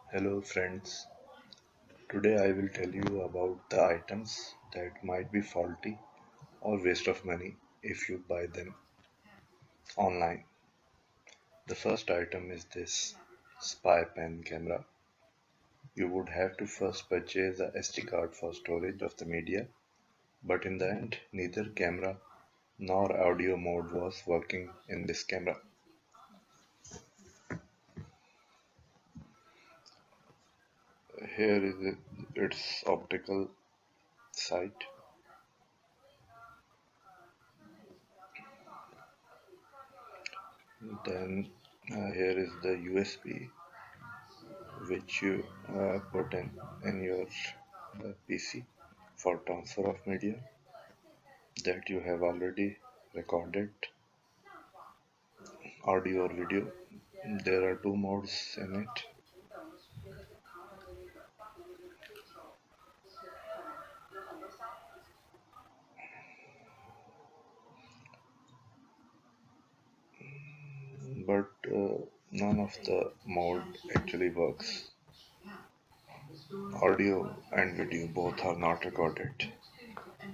Hello friends, today I will tell you about the items that might be faulty or waste of money if you buy them online. The first item is this spy pen camera. You would have to first purchase a SD card for storage of the media, but in the end, neither camera nor audio mode was working in this camera. Here is its optical site. Then here is the USB which you put in your PC for transfer of media that you have already recorded, audio or video. There are two modes in it. But none of the mode actually works. Audio and video both are not recorded.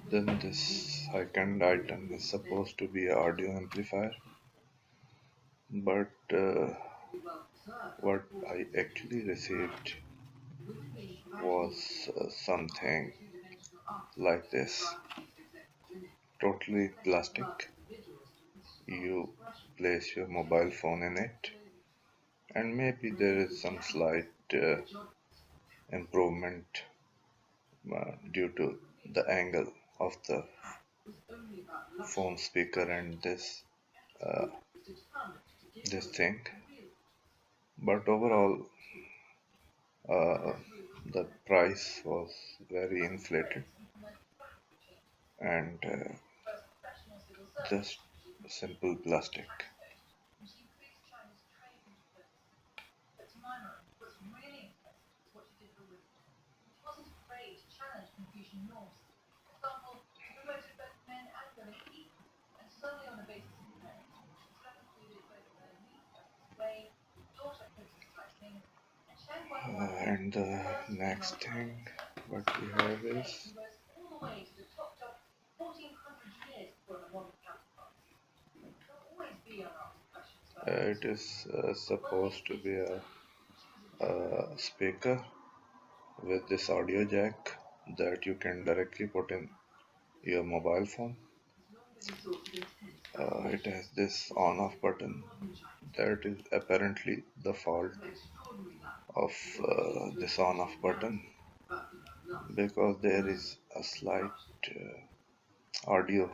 Then this second item is supposed to be an audio amplifier, but what I actually received was something like this, totally plastic. You place your mobile phone in it, and maybe there is some slight improvement due to the angle of the phone speaker and uh, this thing. But overall, uh, the price was very inflated and just simple plastic. And the next thing what we have is it is supposed to be a speaker with this audio jack that you can directly put in your mobile phone. It has this on off button that is apparently the fault of this on off button because there is a slight audio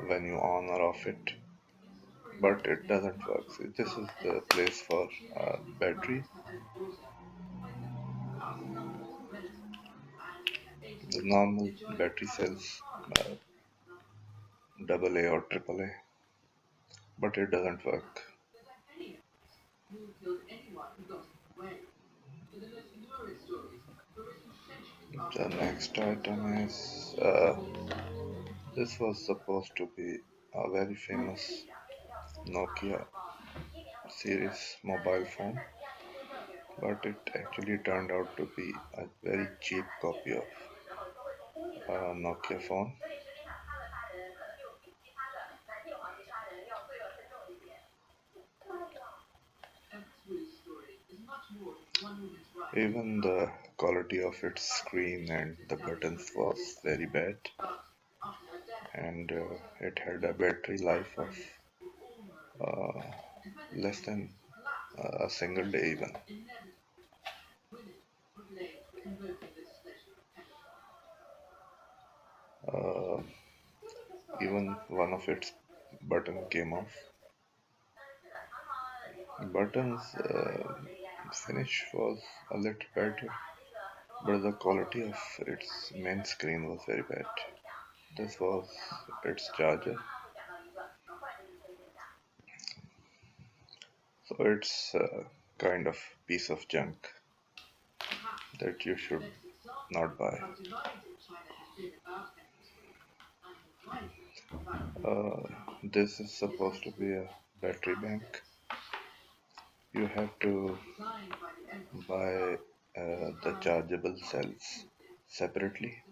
when you on or off it, but it doesn't work. So this is the place for battery. The normal battery cells, uh, AA or AAA, but it doesn't work. The next item is this was supposed to be a very famous Nokia series mobile phone, but it actually turned out to be a very cheap copy of a Nokia phone. Even the quality of its screen and the buttons was very bad, and it had a battery life of uh, less than a single day even. Uh, Even one of its button came off. Buttons finish was a little better, but the quality of its main screen was very bad. This was its charger, so it's a kind of piece of junk that you should not buy. This is supposed to be a battery bank. You have to buy the chargeable cells separately.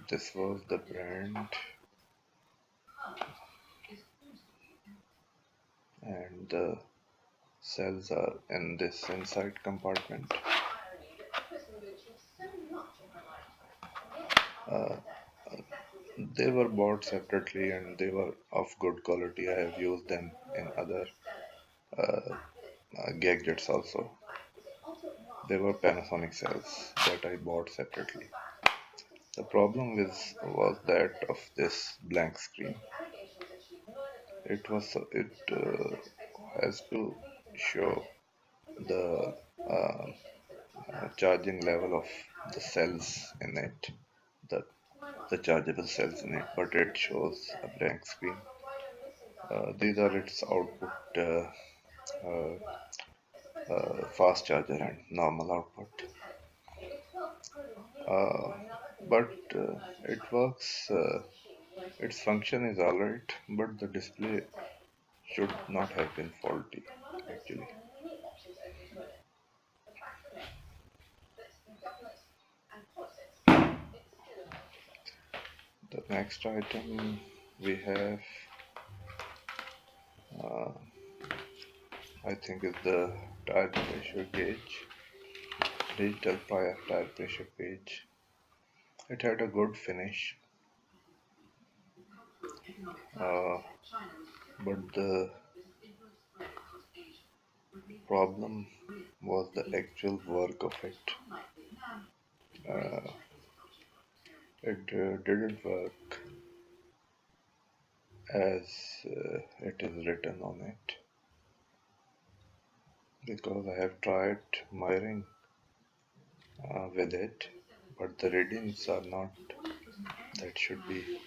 This was the brand, and the cells are in this inside compartment. Uh, they were bought separately and they were of good quality. I have used them in other uh, gadgets also. They were Panasonic cells that I bought separately. The problem was that of this blank screen. It has to show the charging level of the cells in it, the the chargeable cells in it, but it shows a blank screen. These are its output, uh, fast charger and normal output. Uh, but it works. Its function is alright, but the display should not have been faulty. Actually, the next item we have, uh, I think, is the tire pressure gauge, digital tire pressure gauge. It had a good finish, uh, but the problem was the actual work of it. Uh, it didn't work as it is written on it, because I have tried measuring with it, but the readings are not that should be.